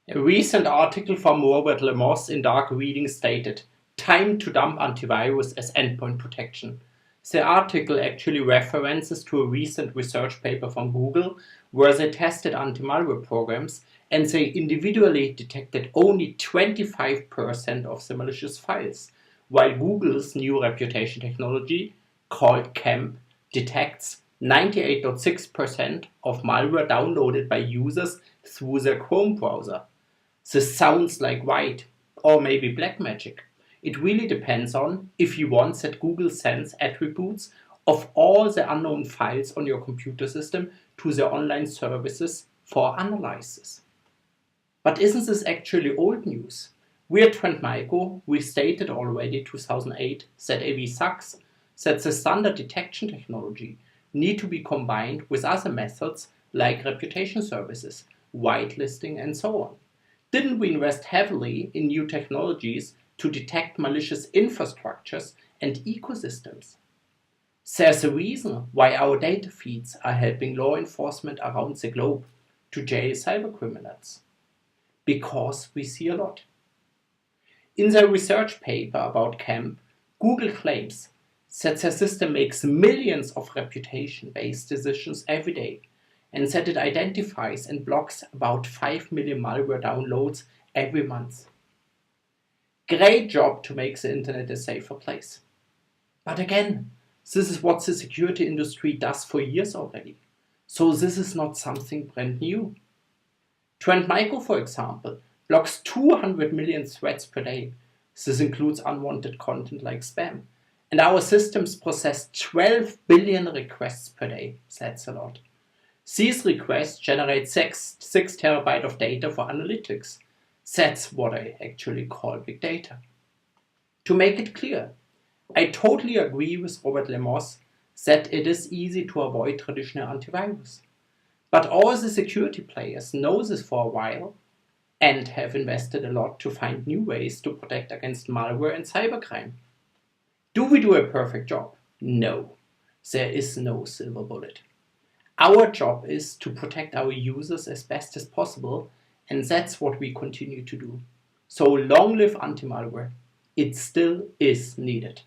A recent article from Robert Lemos in Dark Reading stated, "Time to dump antivirus as endpoint protection." The article actually references to a recent research paper from Google where they tested anti-malware programs and they individually detected only 25% of the malicious files, while Google's new reputation technology, called CAMP, detects 98.6% of malware downloaded by users through their Chrome browser. This sounds like white or maybe black magic. It really depends on if you want that Google sends attributes of all the unknown files on your computer system to the online services for analysis. But isn't this actually old news? We at Trend Micro, we stated already in 2008 that AV sucks, that the standard detection technology need to be combined with other methods like reputation services, whitelisting and so on. Didn't we invest heavily in new technologies to detect malicious infrastructures and ecosystems? There's a reason why our data feeds are helping law enforcement around the globe to jail cybercriminals. Because we see a lot. In their research paper about CAMP, Google claims that their system makes millions of reputation-based decisions every day and that it identifies and blocks about 5 million malware downloads every month. Great job to make the internet a safer place. But again, this is what the security industry does for years already. So this is not something brand new. Trend Micro, for example, blocks 200 million threats per day. This includes unwanted content like spam. And our systems process 12 billion requests per day. That's a lot. These requests generate 6 terabytes of data for analytics. That's what I actually call big data. To make it clear, I totally agree with Robert Lemos that it is easy to avoid traditional antivirus. But all the security players know this for a while and have invested a lot to find new ways to protect against malware and cybercrime. Do we do a perfect job? No, there is no silver bullet. Our job is to protect our users as best as possible, and that's what we continue to do. So long live anti-malware. It still is needed.